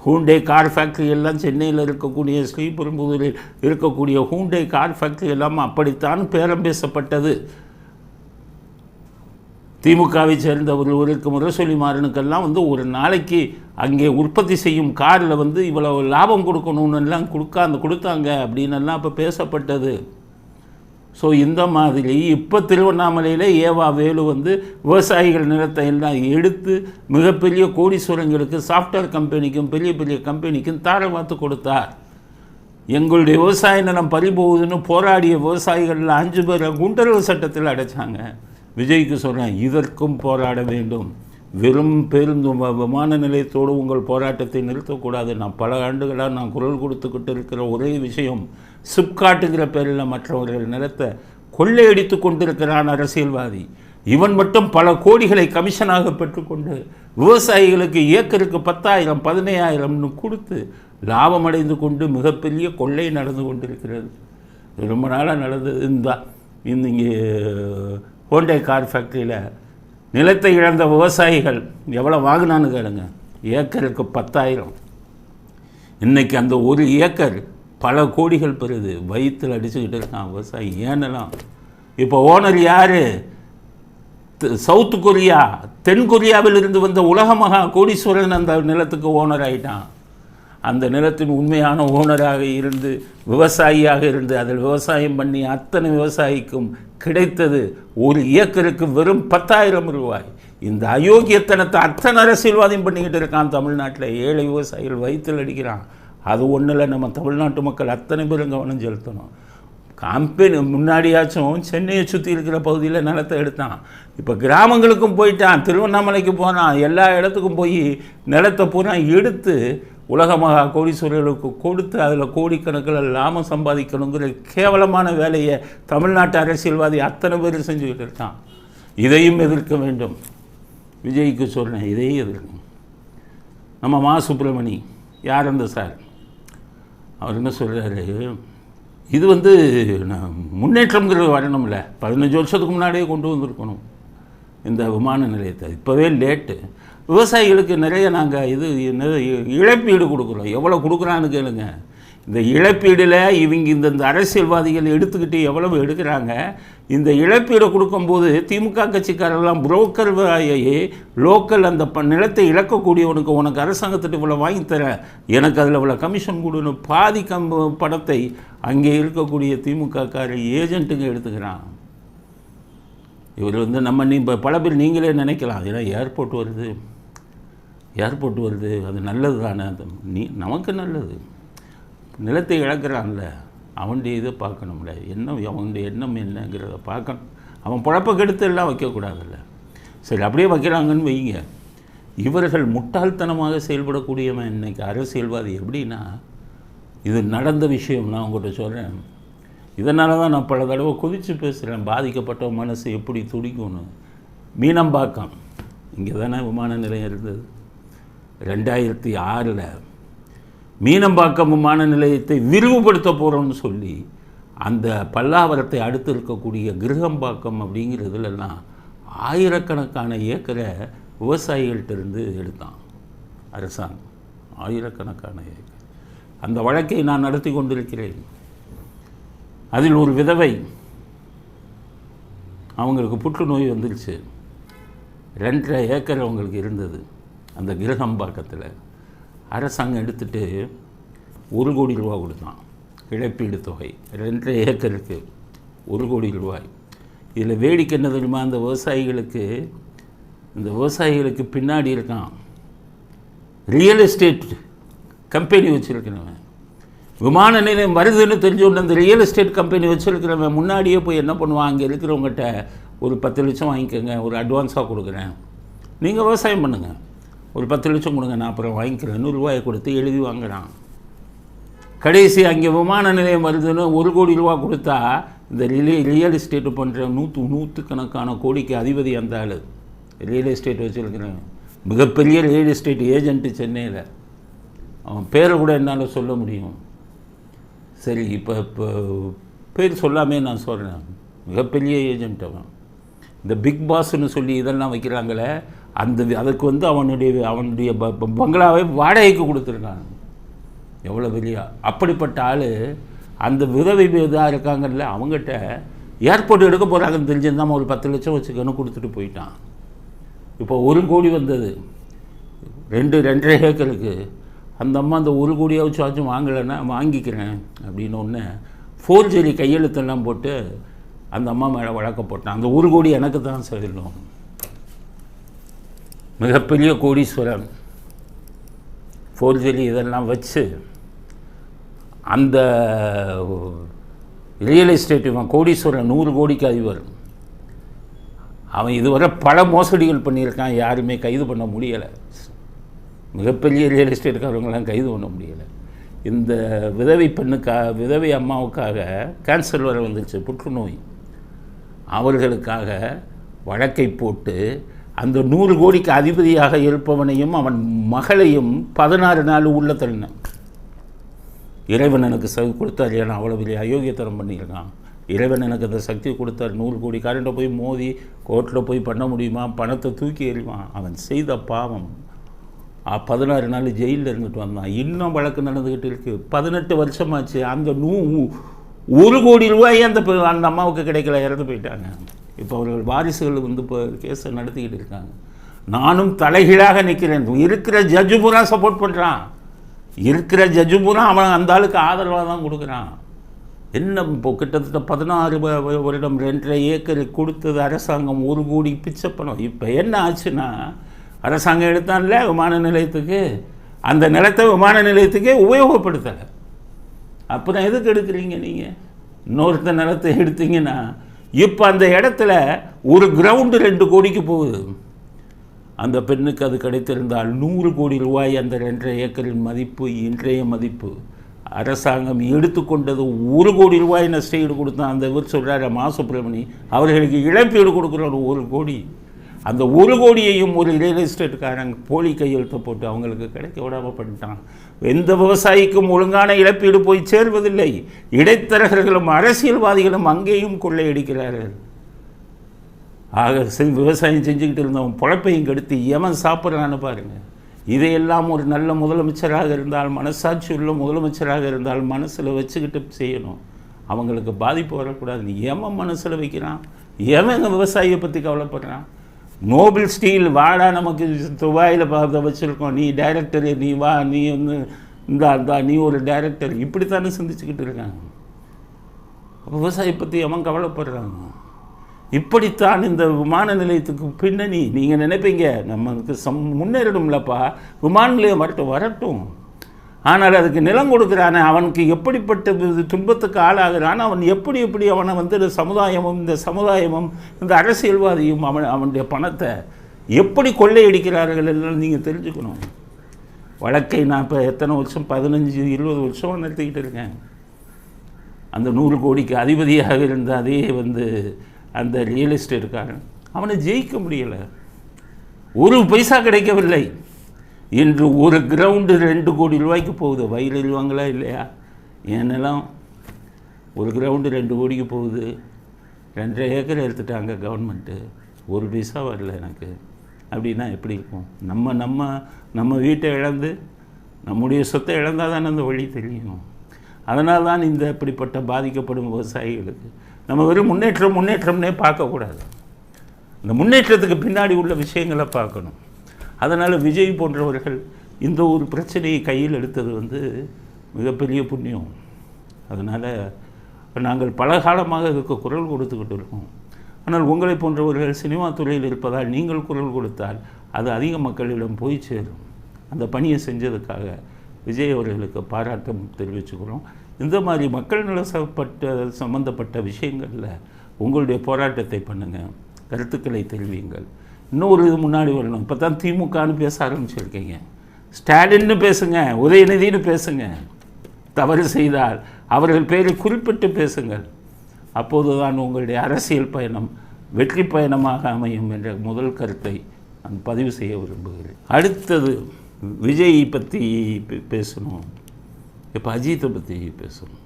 ஹூண்டே கார் ஃபேக்ட்ரி எல்லாம் சென்னையில் இருக்கக்கூடிய, ஸ்ரீபெரும்புதூரில் இருக்கக்கூடிய ஹூண்டே கார் ஃபேக்ட்ரி எல்லாம் அப்படித்தான் பேரம் பேசப்பட்டது. திமுகவை சேர்ந்த ஒருவருக்கு முரசொலி மாறனுக்கெல்லாம் ஒரு நாளைக்கு அங்கே உற்பத்தி செய்யும் காரில் இவ்வளவு லாபம் கொடுக்கணும்னுலாம் கொடுத்தாங்க அப்படின்னெல்லாம் இப்போ பேசப்பட்டது. ஸோ இந்த மாதிரி இப்போ திருவண்ணாமலையில் ஏவா வேலு விவசாயிகள் நிலத்தை எல்லாம் எடுத்து மிகப்பெரிய கோடீஸ்வரங்களுக்கு, சாஃப்ட்வேர் கம்பெனிக்கும், பெரிய பெரிய கம்பெனிக்கும் தாரை வார்த்து கொடுத்தார். எங்களுடைய விவசாய நிலம் பறிபோகுதுன்னு போராடிய விவசாயிகளில் 5 பேரை குண்டர்கள் சட்டத்தில் அடைச்சாங்க. விஜய்க்கு சொல்கிறேன், இதற்கும் போராட வேண்டும். வெறும் பேருந்து விமான நிலையத்தோடு உங்கள் போராட்டத்தை நிறுத்தக்கூடாது. நான் பல ஆண்டுகளாக நான் குரல் கொடுத்துக்கிட்டு இருக்கிற ஒரே விஷயம், சிப்காட்டுங்கிற பேரில் மற்றவர்கள் நிலத்தை கொள்ளையடித்து கொண்டிருக்கிறான் அரசியல்வாதி. இவன் மட்டும் பல கோடிகளை கமிஷனாக பெற்றுக்கொண்டு விவசாயிகளுக்கு ஏக்கருக்கு 10,000 15,000 கொடுத்து லாபம் அடைந்து கொண்டு மிகப்பெரிய கொள்ளை நடந்து கொண்டிருக்கிறது. ரொம்ப நாளாக நடந்தது. இங்கே ஹோண்டை கார் ஃபேக்ட்ரியில் நிலத்தை இழந்த விவசாயிகள் எவ்வளோ வாங்கினான்னு கேளுங்க. ஏக்கருக்கு 10,000. இன்றைக்கி அந்த ஒரு ஏக்கர் பல கோடிகள் பெறுது. வயிற்றில் அடிச்சுக்கிட்டு இருக்கான் விவசாயி. ஏனெல்லாம் இப்போ ஓனர் யார்? சவுத் கொரியா, தென் கொரியாவில் இருந்து வந்த உலக மகா கோடீஸ்வரன் அந்த நிலத்துக்கு ஓனர் ஆகிட்டான். அந்த நிலத்தின் உண்மையான ஓனராக இருந்து விவசாயியாக இருந்து அதில் விவசாயம் பண்ணி அத்தனை விவசாயிக்கும் கிடைத்தது ஒரு ஏக்கருக்கு வெறும் 10,000 ரூபாய். இந்த அயோக்கியத்தனத்தை அத்தனை அரசியல்வாதியும் பண்ணிக்கிட்டு இருக்கான் தமிழ்நாட்டில். ஏழை விவசாயிகள் வயிற்றில் அடிக்கிறான். அது ஒன்றும் இல்லை, நம்ம தமிழ்நாட்டு மக்கள் அத்தனை பேரும் கவனம் செலுத்தணும். கம்பெனி முன்னாடியாச்சும் சென்னையை சுற்றி இருக்கிற பகுதியில் நிலத்தை எடுத்தான். இப்போ கிராமங்களுக்கும் போயிட்டான், திருவண்ணாமலைக்கு போனான், எல்லா இடத்துக்கும் போய் நிலத்தை பூரா எடுத்து உலக மகா கோடீஸ்வரர்களுக்கு கொடுத்து அதில் கோடிக்கணக்கில் லாபம் சம்பாதிக்கணுங்கிற கேவலமான வேலையை தமிழ்நாட்டு அரசியல்வாதி அத்தனை பேர் செஞ்சுக்கிட்டு இருக்கான். இதையும் எதிர்க்க வேண்டும். விஜய்க்கு சொன்னேன், இதையும் எதிர்க்கணும். நம்ம மா சுப்பிரமணி யார் அந்த சார், அவர் என்ன சொல்கிறாரு, இது முன்னேற்றம்ங்கிறது வரணும்ல. 15 வருஷத்துக்கு முன்னாடியே கொண்டு வந்திருக்கணும் இந்த விமான நிலையத்தை. இப்போவே லேட்டு. விவசாயிகளுக்கு நிறைய நாங்கள் இழப்பீடு கொடுக்குறோம். எவ்வளோ கொடுக்குறான்னு கேளுங்க. இந்த இழப்பீடில் இவங்க இந்த அரசியல்வாதிகள் எடுத்துக்கிட்டு எவ்வளவு எடுக்கிறாங்க. இந்த இழப்பீடை கொடுக்கும்போது திமுக கட்சிக்காரெல்லாம் புரோக்கர் லோக்கல் அந்த நிலத்தை இழக்கக்கூடியவனுக்கு உனக்கு அரசாங்கத்திட்ட இவ்வளோ வாங்கித்தரேன், எனக்கு அதில் இவ்வளோ கமிஷன் கொடுன்னு பாதி படத்தை அங்கே இருக்கக்கூடிய திமுகக்கார ஏஜென்ட்டுங்க எடுத்துக்கிறான். இவர் நம்ம இப்போ பல பேர் நீங்களே நினைக்கலாம், ஏன்னா ஏர்போர்ட் வருது அது நல்லது தானே, நமக்கு நல்லது. நிலத்தை இழக்கிறான்ல, அவனுடைய இதை பார்க்கணும்ல, அவனுடைய எண்ணம் என்னங்கிறத பார்க்கணும். அவன் பொழப்ப கெடுத்து எல்லாம் வைக்கக்கூடாதுல்ல. சரி, அப்படியே வைக்கிறாங்கன்னு வைங்க. இவர்கள் முட்டாள்தனமாக செயல்படக்கூடியவன் இன்றைக்கி அரசியல்வாதி. எப்படின்னா, இது நடந்த விஷயம் நான் உங்கள்கிட்ட சொல்கிறேன். இதனால தான் நான் பல தடவை கொதித்து பேசுகிறேன். பாதிக்கப்பட்ட மனசு எப்படி துடிக்கும்னு. மீனம்பாக்கம் இங்கே தானே விமான நிலையம் இருந்தது. 2006 மீனம்பாக்கம் விமான நிலையத்தை விரிவுபடுத்த போகிறோம்னு சொல்லி அந்த பல்லாவரத்தை அடுத்து இருக்கக்கூடிய கிரகம்பாக்கம் அப்படிங்கிறதுலாம் ஆயிரக்கணக்கான ஏக்கரை விவசாயிகள்கிட்டருந்து எடுத்தான் அரசாங்கம். ஆயிரக்கணக்கான ஏக்கர். அந்த வழக்கை நான் நடத்தி கொண்டிருக்கிறேன். அதில் ஒரு விதவை, அவங்களுக்கு புற்றுநோய் வந்துருச்சு. 2.5 ஏக்கர் அவங்களுக்கு இருந்தது அந்த கிரகம்பாக்கத்தில். அரசாங்கம் எடுத்துகிட்டு 1 கோடி ரூபா கொடுத்தான் இழப்பீடு தொகை. 2.5 ஏக்கருக்கு 1 கோடி ரூபாய். இதில் வேடிக்கை என்ன தெரியுமா, இந்த விவசாயிகளுக்கு பின்னாடி இருக்கான் ரியல் எஸ்டேட் கம்பெனி வச்சுருக்கிறவன். விமான நிலையம் வருதுன்னு தெரிஞ்சோன்னு அந்த ரியல் எஸ்டேட் கம்பெனி வச்சுருக்கிறவன் முன்னாடியே போய் என்ன பண்ணுவான், அங்கே இருக்கிறவங்ககிட்ட ஒரு 10 லட்சம் வாங்கிக்கோங்க, ஒரு அட்வான்ஸாக கொடுக்குறேன், நீங்கள் விவசாயம் பண்ணுங்கள், ஒரு 10 லட்சம் கொடுங்க, நான் அப்புறம் வாங்கிக்கிறேன், 100 ரூபாயை கொடுத்து எழுதி வாங்குகிறான். கடைசி அங்கே விமான நிலையம் வருதுன்னு 1 கோடி ரூபா கொடுத்தா இந்த ரியல் எஸ்டேட்டு பண்ணுற 100 கணக்கான கோடிக்கு அதிபதி அந்த ஆள். ரியல் எஸ்டேட் வச்சுருக்கிறேன், மிகப்பெரிய ரியல் எஸ்டேட் ஏஜென்ட்டு சென்னையில். அவன் பேரை கூட என்னால் சொல்ல முடியும். சரி, இப்போ பேர் சொல்லாமே நான் சொல்கிறேன், மிகப்பெரிய ஏஜென்ட் அவன். இந்த பிக் பாஸ்ன்னு சொல்லி இதெல்லாம் வைக்கிறாங்களே, அதுக்கு அவனுடைய பங்களாவை வாடகைக்கு கொடுத்துருக்காங்க. எவ்வளோ பெரிய அப்படிப்பட்ட ஆள். அந்த விதவை இதாக இருக்காங்கல்ல, அவங்ககிட்ட ஏர்போர்ட் எடுக்க போகிறாங்கன்னு தெரிஞ்சிருந்தாமல் ஒரு 10 லட்சம் வச்சுக்கன்னு கொடுத்துட்டு போயிட்டான். இப்போ 1 கோடி வந்தது 2.5 ஏக்கருக்கு. அந்த அம்மா அந்த 1 கோடியாச்சும் வாங்கலைன்னா வாங்கிக்கிறேன் அப்படின்னு ஒன்று ஃபோர்ஜரி கையெழுத்தெல்லாம் போட்டு அந்த அம்மா மேலே வழக்க போட்டான். அந்த 1 கோடி எனக்கு தான் செல்லும். மிகப்பெரிய கோடீஸ்வரன் ஃபோர்ஜரி இதெல்லாம் வச்சு அந்த ரியல் எஸ்டேட் இவன் கோடீஸ்வரன் 100 கோடிக்கு அதிபர். அவன் இதுவரை பல மோசடிகள் பண்ணியிருக்கான், யாருமே கைது பண்ண முடியலை. மிகப்பெரிய ரியல் எஸ்டேட்டுக்காரவங்களாம் கைது பண்ண முடியலை. இந்த விதவை அம்மாவுக்காக கேன்சர் வர வந்துருச்சு, புற்றுநோய். அவர்களுக்காக வழக்கை போட்டு அந்த 100 கோடிக்கு அதிபதியாக இருப்பவனையும் அவன் மகளையும் 16 நாள் உள்ள தள்ளினான். இறைவன் எனக்கு கொடுத்தார், ஏன்னா அவ்வளோ பெரிய அயோக்கியத்தனம் பண்ணியிருக்கான். இறைவன் எனக்கு அந்த சக்தி கொடுத்தார். 100 கோடி காரண்ட போய் மோதி கோர்ட்டில் போய் பண்ண முடியுமா? பணத்தை தூக்கி எறிவான். அவன் செய்த பாவம் 16 நாள் ஜெயிலில் இருந்துட்டு வந்தான். இன்னும் வழக்கு நடந்துக்கிட்டு இருக்குது. 18 வருஷமாச்சு. அந்த 1 கோடி ரூபாய் அந்த அம்மாவுக்கு கிடைக்கல, இறந்து போயிட்டாங்க. இப்போ அவர்கள் வாரிசுகள் வந்து இப்போ கேஸை நடத்திக்கிட்டு இருக்காங்க. நானும் தலைகீழாக நிற்கிறேன். இருக்கிற ஜட்ஜு பூரா சப்போர்ட் பண்ணுறான். இருக்கிற ஜட்ஜு பூரா அவன் அந்த ஆளுக்கு ஆதரவாக தான் கொடுக்குறான். என்ன இப்போ கிட்டத்தட்ட 16 வருடம் 2.5 ஏக்கர் கொடுத்தது அரசாங்கம் 1 கோடி பிச்சை பணம். இப்போ என்ன ஆச்சுன்னா, அரசாங்கம் எடுத்தான்ல விமான நிலையத்துக்கு, அந்த நிலத்தை விமான நிலையத்துக்கே உபயோகப்படுத்தலை. அப்புறம் எதுக்கு எடுக்கிறீங்க நீங்கள்? இன்னொருத்த நிலத்தை எடுத்தீங்கன்னா இப்போ அந்த இடத்துல ஒரு கிரவுண்டு 2 கோடிக்கு போகுது. அந்த பெண்ணுக்கு அது கிடைத்திருந்தால் 100 கோடி ரூபாய் அந்த 2.5 ஏக்கரின் மதிப்பு, இன்றைய மதிப்பு. அரசாங்கம் எடுத்துக்கொண்டது 1 கோடி ரூபாய் நஷ்டஈடு கொடுத்தான். அந்த இவர் சொல்கிறார் மாசுப்பிரமணி, அவர்களுக்கு இழப்பீடு கொடுக்குற 1 கோடி. அந்த 1 கோடியையும் ஒரு ரியல் எஸ்டேட்டுக்காரங்க போலி கையெழுத்தை போட்டு அவங்களுக்கு கிடைக்க விடாமல் பண்ணிட்டான். எந்த விவசாயிக்கும் ஒழுங்கான இழப்பீடு போய் சேர்வதில்லை. இடைத்தரகர்களும் அரசியல்வாதிகளும் அங்கேயும் கொள்ளையடிக்கிறார்கள். ஆக விவசாயம் செஞ்சுக்கிட்டு இருந்தவன் பொழப்பையும் கெடுத்து எவன் சாப்பிட்றான்னு பாருங்கள். இதையெல்லாம் ஒரு நல்ல முதலமைச்சராக இருந்தால், மனசாட்சி உள்ள முதலமைச்சராக இருந்தால் மனசில் வச்சுக்கிட்டு செய்யணும். அவங்களுக்கு பாதிப்பு வரக்கூடாது. நீ எவன் மனசில் வைக்கிறான்? எவன் விவசாயியை பற்றி கவலைப்படுறான்? நோபல் ஸ்டீல் வாடா, நமக்கு துபாயில் வச்சுருக்கோம், நீ டைரக்டர், நீ வா, நீ வந்து இந்த நீ ஒரு டைரக்டர், இப்படித்தானே சிந்திச்சுக்கிட்டு இருக்காங்க. விவசாயி பற்றி எவன் கவலைப்படுறாங்க? இப்படித்தான் இந்த விமான நிலையத்துக்கு பின்னணி. நீங்கள் நினைப்பீங்க நமக்கு முன்னேறணும்லப்பா, விமான நிலையம் வரட்டும். ஆனால் அதுக்கு நிலம் கொடுக்குறானே அவனுக்கு எப்படிப்பட்ட துன்பத்துக்கு ஆளாகிறான், அவன் எப்படி அவனை வந்து இந்த சமுதாயமும் இந்த அரசியல்வாதியும் அவனுடைய பணத்தை எப்படி கொள்ளையடிக்கிறார்கள் எல்லாம் நீங்கள் தெரிஞ்சுக்கணும். வழக்கை நான் இப்போ எத்தனை வருஷம், 15-20 வருஷம் நடத்திக்கிட்டு இருக்கேன். அந்த 100 கோடிக்கு அதிபதியாக இருந்த அதே வந்து அந்த ரியல் எஸ்டேட்டுக்காரன் அவனை ஜெயிக்க முடியலை. 1 பைசா கிடைக்கவில்லை. இன்று ஒரு கிரவுண்டு 2 கோடி ரூபாய்க்கு போகுது. வயல் எழுவாங்களா இல்லையா? என் நிலம் ஒரு கிரவுண்டு 2 கோடிக்கு போகுது. 2.5 ஏக்கர் எடுத்துட்டாங்க கவர்மெண்ட்டு. 1 பைசா வரல எனக்கு. அப்படின்னா எப்படி இருக்கும்? நம்ம வீட்டை இழந்து நம்முடைய சொத்தை இழந்தால் தானே அந்த வழி தெரியும். அதனால தான் இந்த இப்படிப்பட்ட பாதிக்கப்படும் விவசாயிகளுக்கு நம்ம வெறும் முன்னேற்றம்னே பார்க்கக்கூடாது. இந்த முன்னேற்றத்துக்கு பின்னாடி உள்ள விஷயங்களை பார்க்கணும். அதனால் விஜய் போன்றவர்கள் இந்த ஒரு பிரச்சனையை கையில் எடுத்தது வந்து மிகப்பெரிய புண்ணியம். அதனால் நாங்கள் பல காலமாக இதுக்கு குரல் கொடுத்துக்கிட்டு இருக்கோம். ஆனால் உங்களை போன்றவர்கள் சினிமா துறையில் இருப்பதால் நீங்கள் குரல் கொடுத்தால் அது அதிக மக்களிடம் போய் சேரும். அந்த பணியை செஞ்சதுக்காக விஜய் அவர்களுக்கு பாராட்டம் தெரிவிச்சுக்கிறோம். இந்த மாதிரி மக்கள் நல சம்பந்தப்பட்ட விஷயங்களில் உங்களுடைய போராட்டத்தை பண்ணுங்கள், கருத்துக்களை தெரிவிங்கள். இன்னொரு இது முன்னாடி வரணும். இப்போ தான் திமுகன்னு பேச ஆரம்பிச்சிருக்கீங்க. ஸ்டாலின்னு பேசுங்க, உதயநிதினு பேசுங்க. தவறு செய்தால் அவர்கள் பேரை குறிப்பிட்டு பேசுங்கள். அப்போது தான் உங்களுடைய அரசியல் பயணம் வெற்றி பயணமாக அமையும் என்ற முதல் கருத்தை நான் பதிவு செய்ய விரும்புகிறேன். அடுத்தது விஜய் பற்றி பேசணும். இப்போ அஜித்தை பற்றி பேசணும்.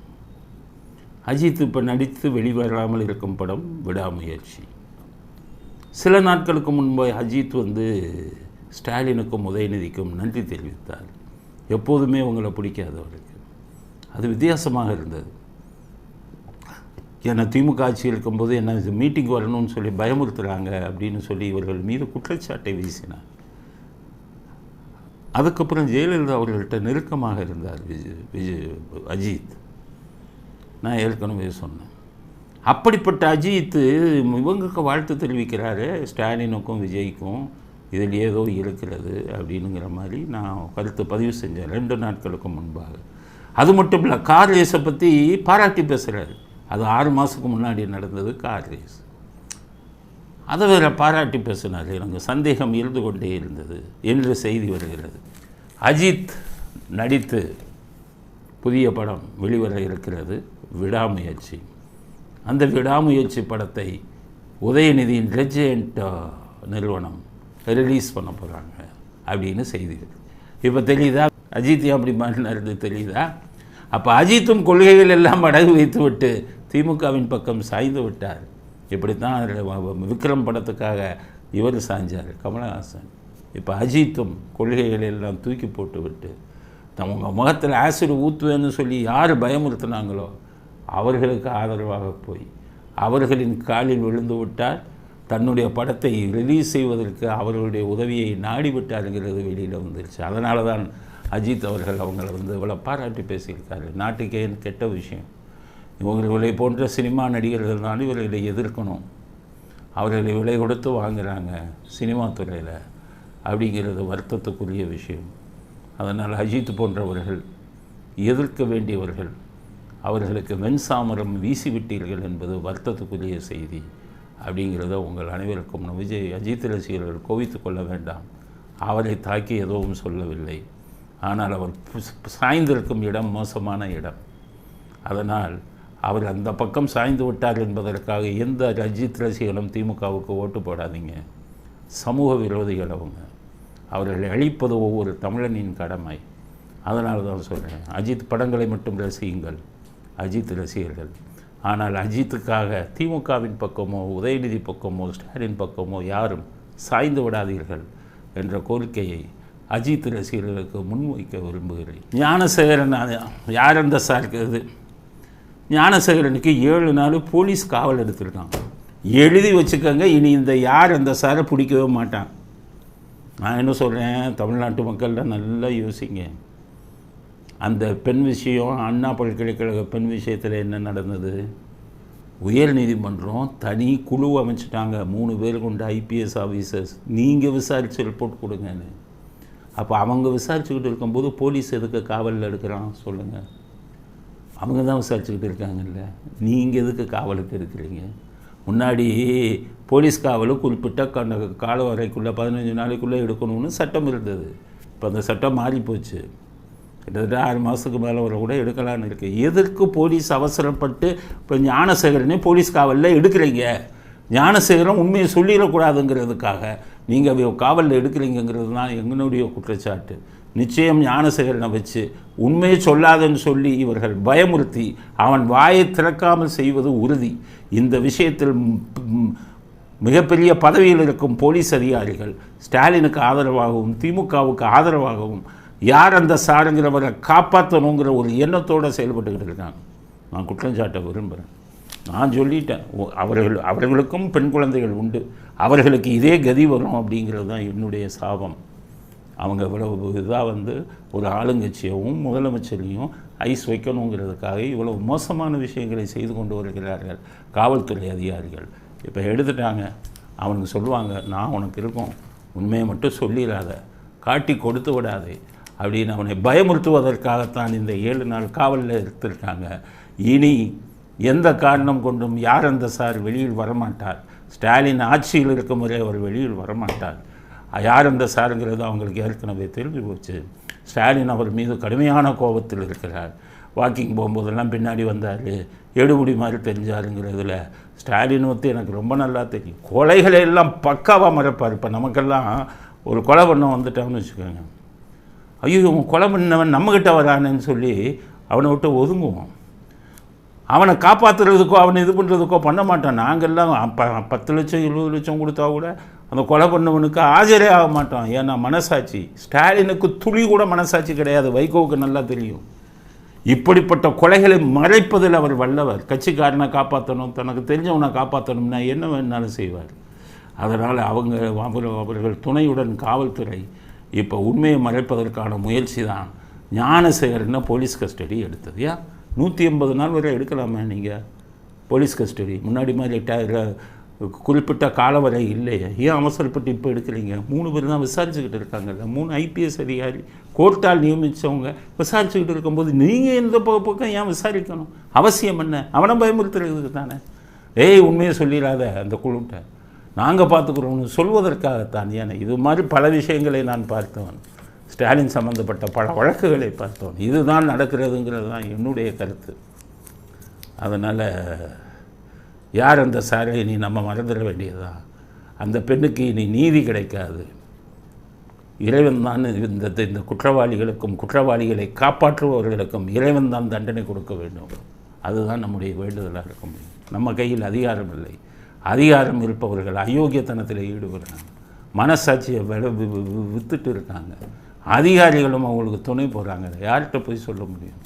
அஜித் இப்போ நடித்து வெளிவராமல் இருக்கும் படம் விடாமுயற்சி. சில நாட்களுக்கு முன்பு அஜித் வந்து ஸ்டாலினுக்கும் உதயநிதிக்கும் நன்றி தெரிவித்தார். எப்போதுமே உங்களை பிடிக்காதவருக்கு அது வித்தியாசமாக இருந்தது. ஏன்னா திமுக ஆட்சி இருக்கும்போது என்ன மீட்டிங் வரணும்னு சொல்லி பயமுறுத்துகிறாங்க அப்படின்னு சொல்லி இவர்கள் மீது குற்றச்சாட்டை வீசினார். அதுக்கப்புறம் ஜெயலலிதா அவர்கள்ட்ட நெருக்கமாக இருந்தார் அஜித். நான் ஏற்கனவே சொன்னேன். அப்படிப்பட்ட அஜித் இவங்களுக்கு வாழ்த்து தெரிவிக்கிறாரு, ஸ்டாலினுக்கும் விஜய்க்கும் இதில் ஏதோ இருக்கிறது அப்படின்னுங்கிற மாதிரி நான் கருத்து பதிவு செஞ்சேன் 2 நாட்களுக்கு முன்பாக. அது மட்டும் இல்லை, கார் ரேஸை பற்றி பாராட்டி பேசுகிறாரு. அது 6 மாதத்துக்கு முன்னாடி நடந்தது கார் ரேஸ். அதை வேறு பாராட்டி பேசினார். எனக்கு சந்தேகம் இருந்து கொண்டே இருந்தது என்று செய்தி வருகிறது. அஜித் நடித்து புதிய படம் வெளிவர இருக்கிறது, விடாமுயற்சி. அந்த விடாமுயற்சி படத்தை உதயநிதியின் ரெஜெண்ட் நிறுவனம் ரிலீஸ் பண்ண போகிறாங்க அப்படின்னு செய்திகள். இப்போ தெரியுதா அஜித் அப்படி மாறினாரு தெரியுதா? அப்போ அஜித்தும் கொள்கைகள் எல்லாம் அடகு வைத்து விட்டு திமுகவின் பக்கம் சாய்ந்து விட்டார். இப்படித்தான் விக்ரம் படத்துக்காக இவர் சாய்ஞ்சார் கமலஹாசன். இப்போ அஜித்தும் கொள்கைகள் எல்லாம் தூக்கி போட்டு விட்டு தங்க முகத்தில் ஆசிட் ஊற்றுவேன்னு சொல்லி யார் பயமுறுத்தினாங்களோ அவர்களுக்கு ஆதரவாக போய் அவர்களின் காலில் விழுந்து விட்டார். தன்னுடைய படத்தை ரிலீஸ் செய்வதற்கு அவர்களுடைய உதவியை நாடிவிட்டாருங்கிறது வெளியில் வந்துருச்சு. அதனால தான் அஜித் அவர்கள் அவங்கள இவ்வளோ பாராட்டி பேசியிருக்காரு. நாட்டுக்கே கெட்ட விஷயம். இவர்களை போன்ற சினிமா நடிகர்கள் தான் இவர்களை எதிர்க்கணும். அவர்களை விலை கொடுத்து வாங்குகிறாங்க சினிமா துறையில் அப்படிங்கிறது வருத்தத்துக்குரிய விஷயம். அதனால் அஜித் போன்றவர்கள் எதிர்க்க வேண்டியவர்கள். அவர்களுக்கு வெண்சாமரம் வீசிவிட்டீர்கள் என்பது வருத்தத்துக்குரிய செய்தி அப்படிங்கிறத உங்கள் அனைவருக்கும் அஜித் ரசிகர்கள் கோவித்து கொள்ள வேண்டாம். அவரை தாக்கி எதுவும் சொல்லவில்லை. ஆனால் அவர் சாய்ந்திருக்கும் இடம் மோசமான இடம். அதனால் அவர் அந்த பக்கம் சாய்ந்து விட்டார் என்பதற்காக எந்த அஜித் ரசிகர்களும் திமுகவுக்கு ஓட்டு போடாதீங்க. சமூக விரோதிகள் அவங்க. அவர்களை அழிப்பது ஒவ்வொரு தமிழனின் கடமை. அதனால தான் சொல்கிறேன், அஜித் படங்களை மட்டும் ரசியுங்கள் அஜித் ரசிகர்கள். ஆனால் அஜித்துக்காக திமுகவின் பக்கமோ உதயநிதி பக்கமோ ஸ்டாலின் பக்கமோ யாரும் சாய்ந்து விடாதீர்கள் என்ற கோரிக்கையை அஜித் ரசிகர்களுக்கு முன்வைக்க விரும்புகிறேன். ஞானசேகரன் யார் அந்த சார்க்கிறது? ஞானசேகரனுக்கு 7 நாள் போலீஸ் காவல் எடுத்துருக்காங்க. எழுதி வச்சுக்கோங்க. இனி இந்த யார் அந்த சாரை பிடிக்கவே மாட்டான். நான் என்ன சொல்கிறேன், தமிழ்நாட்டு மக்கள்லாம் நல்லா யோசிங்க. அந்த பெண் விஷயம், அண்ணா பல்கலைக்கழக பெண் விஷயத்தில் என்ன நடந்தது? உயர் நீதிமன்றம் தனி குழு அமைச்சிட்டாங்க. 3 பேர் கொண்ட ஐபிஎஸ் ஆஃபீஸர்ஸ். நீங்கள் விசாரித்து ரிப்போர்ட் கொடுங்கன்னு. அப்போ அவங்க விசாரிச்சுக்கிட்டு இருக்கும்போது போலீஸ் எதுக்கு காவலில் எடுக்கிறான் சொல்லுங்கள்? அவங்க தான் விசாரிச்சுக்கிட்டு இருக்காங்கல்ல. நீங்கள் எதுக்கு காவலுக்கு இருக்கிறீங்க? முன்னாடி போலீஸ் காவல் குறிப்பிட்ட கால வரைக்குள்ளே 15 நாளைக்குள்ளே எடுக்கணும்னு சட்டம் இருந்தது. இப்போ அந்த சட்டம் மாறிப்போச்சு. கிட்டத்தட்ட 6 மாதத்துக்கு மேலே வர கூட எடுக்கலான்னு இருக்குது. எதற்கு போலீஸ் அவசரப்பட்டு இப்போ ஞானசேகரனே போலீஸ் காவலில் எடுக்கிறீங்க? ஞானசேகரன் உண்மையை சொல்லிடக்கூடாதுங்கிறதுக்காக நீங்கள் காவலில் எடுக்கிறீங்கிறது தான் எங்களுடைய குற்றச்சாட்டு. நிச்சயம் ஞானசேகரனை வச்சு உண்மையை சொல்லாதன்னு சொல்லி இவர்கள் பயமுறுத்தி அவன் வாயை திறக்காமல் செய்வது உறுதி. இந்த விஷயத்தில் மிகப்பெரிய பதவியில் இருக்கும் போலீஸ் அதிகாரிகள் ஸ்டாலினுக்கு ஆதரவாகவும் திமுகவுக்கு ஆதரவாகவும் யார் அந்த சாருங்கிறவரை காப்பாற்றணுங்கிற ஒரு எண்ணத்தோடு செயல்பட்டுக்கிட்டு இருக்காங்க. நான் குற்றஞ்சாட்ட விரும்புகிறேன். நான் சொல்லிட்டேன், அவர்களுக்கும் பெண் குழந்தைகள் உண்டு. அவர்களுக்கு இதே கதி வரும் அப்படிங்கிறது தான் என்னுடைய சாபம். அவங்க இவ்வளவு இதாக ஒரு ஆளுங்கட்சியவும் முதலமைச்சரையும் ஐஸ் வைக்கணுங்கிறதுக்காக இவ்வளவு மோசமான விஷயங்களை செய்து கொண்டு வருகிறார்கள் காவல்துறை அதிகாரிகள். இப்போ எடுத்துட்டாங்க. அவனுக்கு சொல்லுவாங்க, நான் உனக்கு இருக்கோம், உண்மையை மட்டும் சொல்லிடாத, காட்டி கொடுத்து விடாதே அப்படின்னு அவனை பயமுறுத்துவதற்காகத்தான் இந்த 7 நாள் காவலில் எடுத்திருக்காங்க. இனி எந்த காரணம் கொண்டும் யார் அந்த சார் வெளியில் வரமாட்டார். ஸ்டாலின் ஆட்சியில் இருக்கும் வரை அவர் வெளியில் வரமாட்டார். யார் அந்த சாருங்கிறது அவங்களுக்கு ஏற்கனவே தெரிஞ்சு போச்சு. ஸ்டாலின் அவர் மீது கடுமையான கோபத்தில் இருக்கிறார். வாக்கிங் போகும்போதெல்லாம் பின்னாடி வந்தார், எடுமுடி மாதிரி தெரிஞ்சாருங்கிறதுல ஸ்டாலின் எனக்கு ரொம்ப நல்லா தெரியும். கொலைகளை எல்லாம் பக்காவாக மறைப்பார். இப்போ நமக்கெல்லாம் ஒரு கொலை பண்ண வந்துட்டான்னு வச்சுக்கோங்க, ஐயோ கொலை பண்ணவன் நம்மக்கிட்ட வரானேன்னு சொல்லி அவனை விட்டு ஒதுங்குவோம். அவனை காப்பாற்றுறதுக்கோ அவனை இது பண்ணுறதுக்கோ பண்ண மாட்டான். நாங்கள்லாம் 10 லட்சம் 20 லட்சம் கொடுத்தா கூட அந்த கொலை பண்ணவனுக்கு ஆஜரே ஆக மாட்டோம். ஏன்னா மனசாட்சி. ஸ்டாலினுக்கு துளி கூட மனசாட்சி கிடையாது. வைகோவுக்கு நல்லா தெரியும். இப்படிப்பட்ட கொலைகளை மறைப்பதில் அவர் வல்லவர். கட்சிக்காரனை காப்பாற்றணும், தனக்கு தெரிஞ்சவனை காப்பாற்றணும்னா என்ன வேணாலும் செய்வார். அதனால் அவர்கள் துணையுடன் காவல்துறை இப்போ உண்மையை மறைப்பதற்கான முயற்சி தான் ஞானசேகரனை போலீஸ் கஸ்டடி எடுத்தது. ஏன் 180 நாள் வரை எடுக்கலாமா நீங்கள் போலீஸ் கஸ்டடி? முன்னாடி மாதிரி குறிப்பிட்ட காலவரை இல்லையா? ஏன் அவசரப்பட்டு இப்போ எடுக்கிறீங்க? 3 பேர் தான் விசாரிச்சுக்கிட்டு இருக்காங்கல்ல. 3 ஐபிஎஸ் அதிகாரி கோர்ட்டால் நியமித்தவங்க விசாரிச்சுக்கிட்டு இருக்கும்போது நீங்கள் எந்த பக்கம் ஏன் விசாரிக்கணும்? அவசியம் என்ன? அவனை பயமுறுத்துறதுக்கு தானே. உண்மையை சொல்லிடாத அந்த குழுட்ட, நாங்கள் பார்த்துக்குறோம்னு சொல்வதற்காகத்தான். ஏன்னா இது மாதிரி பல விஷயங்களை நான் பார்த்தவன். ஸ்டாலின் சம்மந்தப்பட்ட பல வழக்குகளை பார்த்தோம். இதுதான் நடக்கிறதுங்கிறது தான் என்னுடைய கருத்து. அதனால் யார் அந்த சாரை இனி நம்ம மறந்துட வேண்டியதா? அந்த பெண்ணுக்கு இனி நீதி கிடைக்காது. இறைவன் தான் இந்த குற்றவாளிகளுக்கும் குற்றவாளிகளை காப்பாற்றுபவர்களுக்கும் இறைவன் தான் தண்டனை கொடுக்க வேண்டும். அதுதான் நம்முடைய வேண்டுதலாக இருக்க முடியும். நம்ம கையில் அதிகாரம் இல்லை. அதிகாரம் இருப்பவர்கள் அயோக்கியத்தனத்தில் ஈடுபடுறாங்க, மனசாட்சியை வித்துட்டு இருக்காங்க. அதிகாரிகளும் அவங்களுக்கு துணை போகிறாங்க. யார்கிட்ட போய் சொல்ல முடியும்?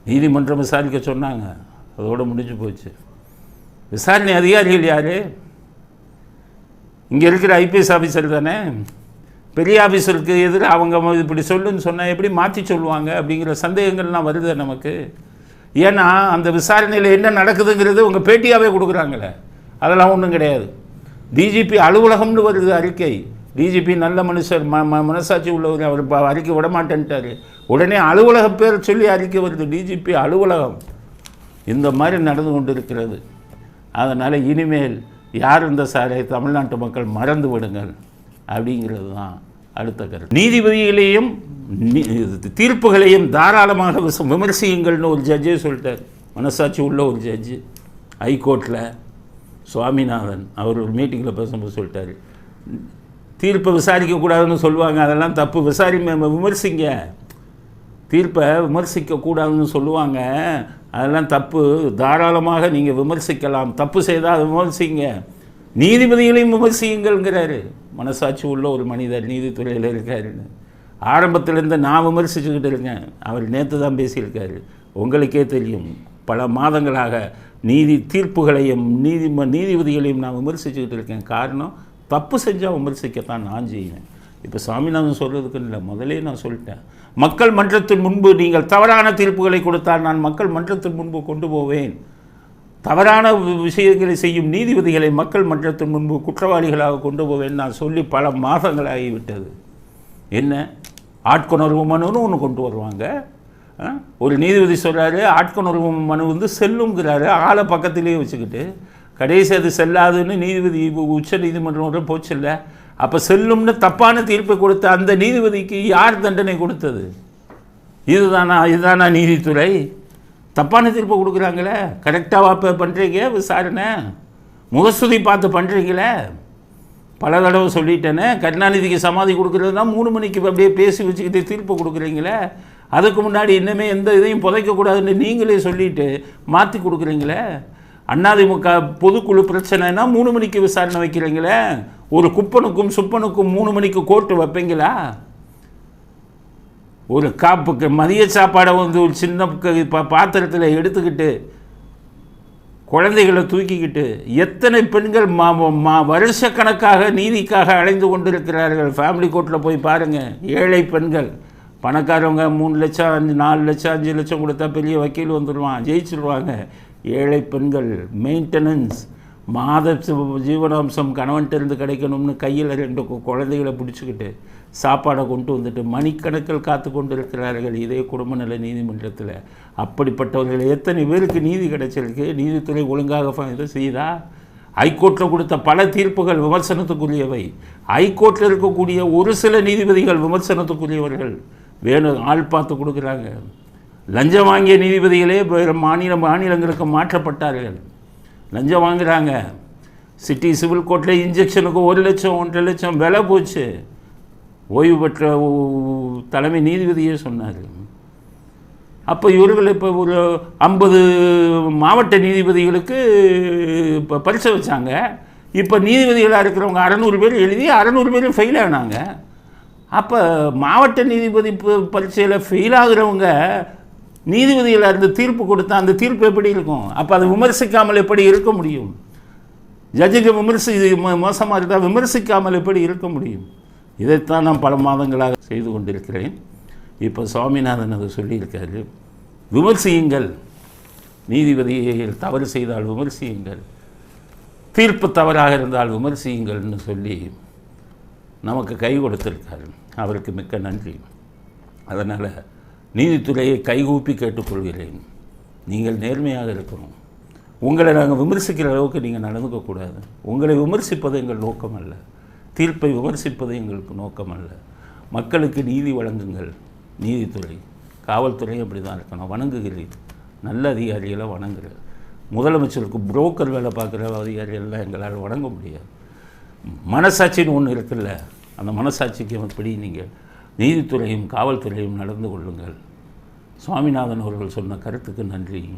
நீதிமன்றம் விசாரிக்க சொன்னாங்க, அதோடு முடிஞ்சு போச்சு. விசாரணை அதிகாரிகள் யார்? இங்கே இருக்கிற ஐபிஎஸ் ஆஃபீஸர் தானே. பெரிய ஆஃபீஸருக்கு எதிராக அவங்க இப்படி சொல்லுன்னு சொன்னால் எப்படி மாற்றி சொல்லுவாங்க அப்படிங்கிற சந்தேகங்கள்லாம் வருது நமக்கு. ஏன்னா அந்த விசாரணையில் என்ன நடக்குதுங்கிறது உங்கள் பேட்டியாகவே கொடுக்குறாங்களே, அதெல்லாம் ஒன்றும் கிடையாது. டிஜிபி அலுவலகம்னு வருது அறிக்கை. டிஜிபி நல்ல மனுஷர், மனசாட்சி உள்ளவர், அவர் அறிக்கை விட மாட்டேன்ட்டார். உடனே அலுவலக பேர் சொல்லி அறிக்கை வருது, டிஜிபி அலுவலகம். இந்த மாதிரி நடந்து கொண்டு இருக்கிறது. அதனால் இனிமேல் யார் இந்த சாரை தமிழ்நாட்டு மக்கள் மறந்து விடுங்கள் அப்படிங்கிறது தான் அடுத்த கருத்து. நீதிபதிகளையும் தீர்ப்புகளையும் தாராளமாக விமர்சியுங்கள்னு ஒரு ஜட்ஜே சொல்லிட்டார். மனசாட்சி உள்ள ஒரு ஜட்ஜு ஹைகோர்ட்டில் சுவாமிநாதன் அவர் ஒரு மீட்டிங்கில் பேசும்போது சொல்லிட்டார், தீர்ப்பை விசாரிக்கக்கூடாதுன்னு சொல்லுவாங்க, அதெல்லாம் தப்பு. விமர்சிங்க, தீர்ப்பை விமர்சிக்கக்கூடாதுன்னு சொல்லுவாங்க, அதெல்லாம் தப்பு. தாராளமாக நீங்கள் விமர்சிக்கலாம், தப்பு செய்தால் விமர்சிங்க, நீதிபதிகளையும் விமர்சியுங்கள்ங்கிறாரு. மனசாட்சி உள்ள ஒரு மனிதர் நீதித்துறையில் இருக்காருன்னு ஆரம்பத்திலேருந்து நான் விமர்சிச்சுக்கிட்டு இருக்கேன். அவர் நேற்று தான் பேசியிருக்காரு. உங்களுக்கே தெரியும், பல மாதங்களாக நீதி தீர்ப்புகளையும் நீதிபதிகளையும் நான் விமர்சிச்சுக்கிட்டு இருக்கேன். காரணம், தப்பு செஞ்சால் விமர்சிக்கத்தான் நான் செய்வேன். இப்போ சாமிநாதன் சொல்கிறதுக்கு இல்லை, முதலே நான் சொல்லிட்டேன். மக்கள் மன்றத்தின் முன்பு நீங்கள் தவறான தீர்ப்புகளை கொடுத்தால் நான் மக்கள் மன்றத்தின் முன்பு கொண்டு போவேன். தவறான விஷயங்களை செய்யும் நீதிபதிகளை மக்கள் மன்றத்தின் முன்பு குற்றவாளிகளாக கொண்டு போவேன் நான் சொல்லி பல மாதங்களாகிவிட்டது. என்ன ஆட்கொணர்வு மனுன்னு ஒன்று கொண்டு வருவாங்க. ஒரு நீதிபதி சொல்கிறாரு, ஆட்கொணர்வு மனு செல்லுங்கிறாரு, ஆளை பக்கத்திலேயே வச்சுக்கிட்டு. கடைசி அது செல்லாதுன்னு நீதிபதி உச்ச நீதிமன்றம் போச்சில்ல. அப்போ செல்லும்னு தப்பான தீர்ப்பை கொடுத்த அந்த நீதிபதிக்கு யார் தண்டனை கொடுத்தது? இதுதானா நீதித்துறை? தப்பான தீர்ப்பை கொடுக்குறாங்களே, கரெக்டாக பண்ணுறீங்க விசாரணை, முகஸ்துதி பார்த்து பண்ணுறீங்களே. பல தடவை சொல்லிட்டேனே, கருணாநிதிக்கு சமாதி கொடுக்குறதுனா 3 மணிக்கு அப்படியே பேசி வச்சுக்கிட்டு தீர்ப்பு கொடுக்குறீங்களே. அதுக்கு முன்னாடி இன்னுமே எந்த இதையும் புதைக்கக்கூடாதுன்னு நீங்களே சொல்லிவிட்டு மாற்றி கொடுக்குறீங்களே. அதிமுக பொதுக்குழு பிரச்சனைனா 3 மணிக்கு விசாரணை வைக்கிறீங்களே. ஒரு குப்பனுக்கும் சுப்பனுக்கும் 3 மணிக்கு கோர்ட்டு வைப்பீங்களா? ஒரு காப்புக்கு மதிய சாப்பாடை ஒரு சின்ன பாத்திரத்தில் எடுத்துக்கிட்டு குழந்தைகளை தூக்கிக்கிட்டு எத்தனை பெண்கள் வருஷக்கணக்காக நீதிக்காக அலைந்து கொண்டிருக்கிறார்கள். ஃபேமிலி கோர்ட்டில் போய் பாருங்கள். ஏழை பெண்கள், பணக்காரவங்க 3 லட்சம் 4 லட்சம் 5 லட்சம் கொடுத்தா பெரிய வக்கீல் வந்துடுவான், ஜெயிச்சிடுவாங்க. ஏழை பெண்கள் மெயின்டெனன்ஸ், மாத ஜீவனாம்சம் கணவன்கிட்டருந்து கிடைக்கணும்னு கையில் 2 குழந்தைகளை பிடிச்சிக்கிட்டு சாப்பாடை கொண்டு வந்துட்டு மணிக்கணக்கில் காத்து கொண்டு இருக்கிறார்கள் இதே குடும்ப நல நீதிமன்றத்தில். அப்படிப்பட்டவர்கள் எத்தனை பேருக்கு நீதி கிடைச்சிருக்கு? நீதித்துறை ஒழுங்காக இதை செய்தா? ஹைகோர்ட்டில் கொடுத்த பல தீர்ப்புகள் விமர்சனத்துக்குரியவை. ஹைகோர்ட்டில் இருக்கக்கூடிய ஒரு சில நீதிபதிகள் விமர்சனத்துக்குரியவர்கள், வேணும் ஆள் பார்த்து கொடுக்குறாங்க. லஞ்சம் வாங்கிய நீதிபதிகளே வேறு மாநிலங்களுக்கு மாற்றப்பட்டார்கள். லஞ்சம் வாங்குகிறாங்க. சிட்டி சிவில் கோர்ட்டில் இன்ஜெக்ஷனுக்கு 1 லட்சம் 1.5 லட்சம் விலை போச்சு. ஓய்வு பெற்ற தலைமை நீதிபதியே சொன்னார். அப்போ இவர்கள் இப்போ ஒரு 50 மாவட்ட நீதிபதிகளுக்கு இப்போ பரிசை வச்சாங்க. இப்போ நீதிபதிகளாக இருக்கிறவங்க 600 பேர் எழுதி 600 பேரும் ஃபெயில் ஆனாங்க. அப்போ மாவட்ட நீதிபதி பரீட்சையில் ஃபெயில் ஆகுறவங்க நீதிபதிகளாக இருந்து தீர்ப்பு கொடுத்தா அந்த தீர்ப்பு எப்படி இருக்கும்? அப்போ அதை விமர்சிக்காமல் எப்படி இருக்க முடியும்? ஜட்ஜுக்கு மோசமாக இருந்தால் விமர்சிக்காமல் எப்படி இருக்க முடியும்? இதைத்தான் நான் பல மாதங்களாக செய்து கொண்டிருக்கிறேன். இப்போ சுவாமிநாதன் அதை சொல்லியிருக்காரு, விமர்சியுங்கள், நீதிபதிகள் தவறு செய்தால் விமர்சியுங்கள், தீர்ப்பு தவறாக இருந்தால் விமர்சியுங்கள்னு சொல்லி நமக்கு கை கொடுத்திருக்காரு. அவருக்கு மிக்க நன்றி. அதனால் நீதித்துறையை கைகூப்பி கேட்டுக்கொள்கிறேன், நீங்கள் நேர்மையாக இருக்கணும். உங்களை நாங்கள் விமர்சிக்கிற அளவுக்கு நீங்கள் நடந்துக்கக்கூடாது. உங்களை விமர்சிப்பது எங்கள் நோக்கம் அல்ல, தீர்ப்பை விமர்சிப்பது எங்களுக்கு நோக்கம் அல்ல. மக்களுக்கு நீதி வழங்குங்கள். நீதித்துறை, காவல்துறை அப்படி தான் இருக்கணும். வணங்குகிறேன், நல்ல அதிகாரிகளை வணங்குகிறேன். முதலமைச்சருக்கு புரோக்கர் வேலை பார்க்குற அதிகாரிகள்லாம் எங்களால் வழங்க முடியாது. மனசாட்சின்னு ஒன்று இருக்குல்ல, அந்த மனசாட்சிக்கு எப்படி நீங்கள் நீதித்துறையும் காவல்துறையும் நடந்து கொள்ளுங்கள். சுவாமிநாதன் அவர்கள் சொன்ன கருத்துக்கு நன்றி.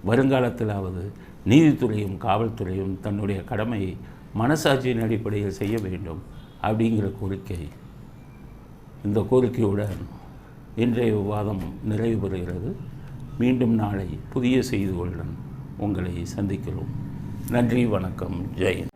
வருங்காலத்திலாவது நீதித்துறையும் காவல்துறையும் தன்னுடைய கடமையை மனசாட்சியின் அடிப்படையில் செய்ய வேண்டும் அப்படிங்கிற கோரிக்கை. இந்த கோரிக்கையுடன் இன்றைய விவாதம் நிறைவு பெறுகிறது. மீண்டும் நாளை புதிய செய்திகளுடன் உங்களை சந்திக்கிறோம். நன்றி, வணக்கம், ஜெயன்.